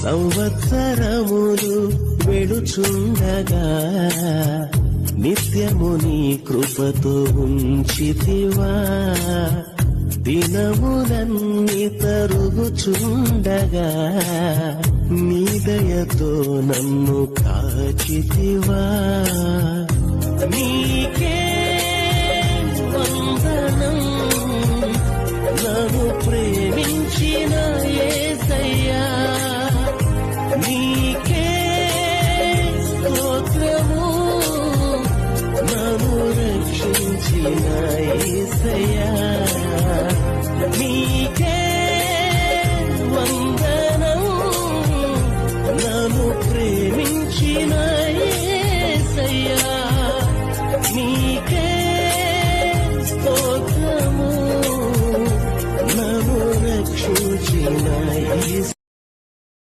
సంవత్సరములు వెళుచుండగా నిత్యము నీ కృపతో ఉంచితివా. దినములన్నీ తరుగుచుండగా నీ దయతో నన్ను కాచితివా. నీకే వందనం, నన్ను ప్రేమించిన